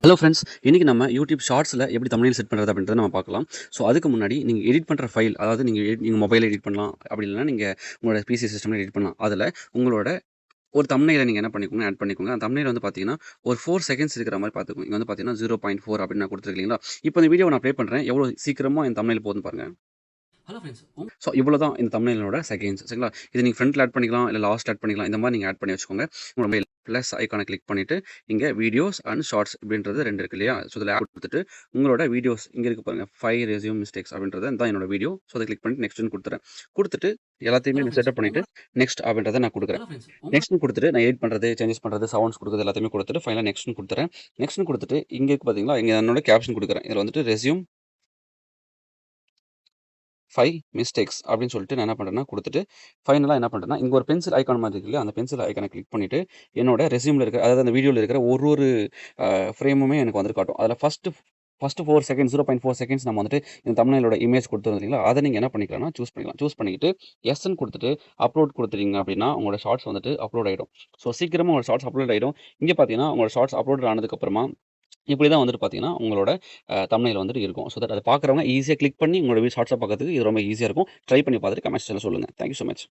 Hello friends, இன்னைக்கு நம்ம YouTube ஷார்ட்ஸில் எப்படி தம்ப்நெயில் செட் பண்ணுறது அப்படின்றத நம்ம பார்க்கலாம். ஸோ அதுக்கு முன்னாடி நீங்கள் எடிட் பண்ணுற ஃபைல், அதாவது நீங்கள் மொபைலில் எடிட் பண்ணலாம், அப்படி இல்லைனா நீங்கள் உங்களோட பிசி சிஸ்டமில் எடிட் பண்ணலாம். அதில் உங்களோட ஒரு தம்ப்நெயிலை நீங்கள் என்ன பண்ணிக்கோங்க, ஆட் பண்ணிக்கோங்க. அந்த தம்ப்நெயில் வந்து பார்த்தீங்கன்னா ஒரு 4 செகண்ட்ஸ் இருக்கிற மாதிரி பார்த்துக்கோங்க. இங்கே வந்து பார்த்தீங்கன்னா 0.4 அப்படின்னு நான் கொடுத்துருக்கீங்களா. இப்போ இந்த வீடியோ நான் ப்ளே பண்ணுறேன், எவ்வளோ சீக்கிரமாக இந்த தம்ப்நெயில் போகுதுன்னு பாருங்க. ஹலோ ஃப்ரெண்ட்ஸ், ஸோ இவ்வளோ தான் இந்த தம்ப்நெயிலோட செகண்ட்ஸ், சரிங்களா? இது நீங்கள் ஃப்ரண்ட்டில் ஆட் பண்ணிக்கலாம், இல்லை லாஸ்ட் ஆட் பண்ணிக்கலாம். இந்த மாதிரி நீங்கள் ஆட் பண்ணி வச்சுக்கோங்க. உங்களோட மெயில் ப்ளஸ் ஐக்கானை கிளிக் பண்ணிவிட்டு இங்கே வீடியோஸ் அண்ட் ஷார்ட்ஸ் அப்படின்றது 2 இருக்கு இல்லையா? ஸோ இதில் ஆட் கொடுத்துட்டு உங்களோட வீடியோஸ் இங்கே இருக்கு பாருங்கள், 5 ரெஸ்யூம் மிஸ்டேக்ஸ் அப்படின்றது தான் என்னோட வீடியோ. ஸோ அதை கிளிக் பண்ணிட்டு நெக்ஸ்ட்னு கொடுத்துறேன். கொடுத்துட்டு எல்லாத்தையுமே செட்டப் பண்ணிவிட்டு நெக்ஸ்ட் அப்படின்றத நான் கொடுக்குறேன். நெக்ஸ்ட்னு கொடுத்துட்டு நான் எடிட் பண்ணுறது, சேஞ்சஸ் பண்ணுறது, சவுண்ட்ஸ் கொடுக்குறது எல்லாத்தையுமே கொடுத்துட்டு ஃபைனலாக நெக்ஸ்ட்னு கொடுத்துறேன். நெக்ஸ்ட்னு கொடுத்துட்டு இங்கே இருக்கு பார்த்தீங்களா, இங்கே என்னோட கேப்ஷன் கொடுக்குறேன். இதில் வந்துட்டு ரெஸ்யூம் 5 மிஸ்டேக்ஸ் அப்படின்னு சொல்லிட்டு நான் என்ன பண்ணுறேன்னா கொடுத்துட்டு ஃபைனலாக என்ன பண்ணுறேன்னா இங்கே ஒரு பென்சில் ஐக்கான் மாதிரி இருக்கு இல்லையா, அந்த பென்சில் ஐக்கானை கிளிக் பண்ணிவிட்டு என்னோட ரெஸ்யூமில் இருக்கிற, அதாவது அந்த வீடியோவில் இருக்கிற ஒரு ஃப்ரேமுமே எனக்கு வந்து காட்டும். அதில் ஃபஸ்ட்டு 4 செகண்ட்ஸ் 0.4 செகண்ட்ஸ் நம்ம வந்துட்டு இந்த தம்ப்நெயிலோட இமேஜ் கொடுத்துருந்தோம் இல்லைங்களா, அதை நீங்கள் என்ன பண்ணிக்கலாம்னா சூஸ் பண்ணிக்கலாம். சூஸ் பண்ணிக்கிட்டு எஸ்ன்னு கொடுத்துட்டு அப்லோட் கொடுத்துட்டீங்க அப்படின்னா உங்களோட ஷார்ட்ஸ் வந்துட்டு அப்லோட் ஆகிடும். ஸோ சீக்கிரமாக உங்களோட ஷார்ட்ஸ் அப்லோட் ஆகிடும். இங்கே பார்த்தீங்கன்னா உங்களோட ஷார்ட்ஸ் அப்லோட் ஆனதுக்கப்புறமா இப்படி தான் வந்துட்டு பார்த்தீங்கன்னா உங்களோட தம்ப்நெயில் வந்துட்டு இருக்கும். ஸோ தட் அதை பார்க்குறவங்க ஈஸியாக கிளிக் பண்ணி உங்களோட ஷார்ட்ஸை பார்க்கறதுக்கு இது ரொம்ப ஈஸியாக இருக்கும். ட்ரை பண்ணி பார்த்துட்டு கமெண்ட் செக்ஷனில் சொல்லுங்கள். Thank you so much.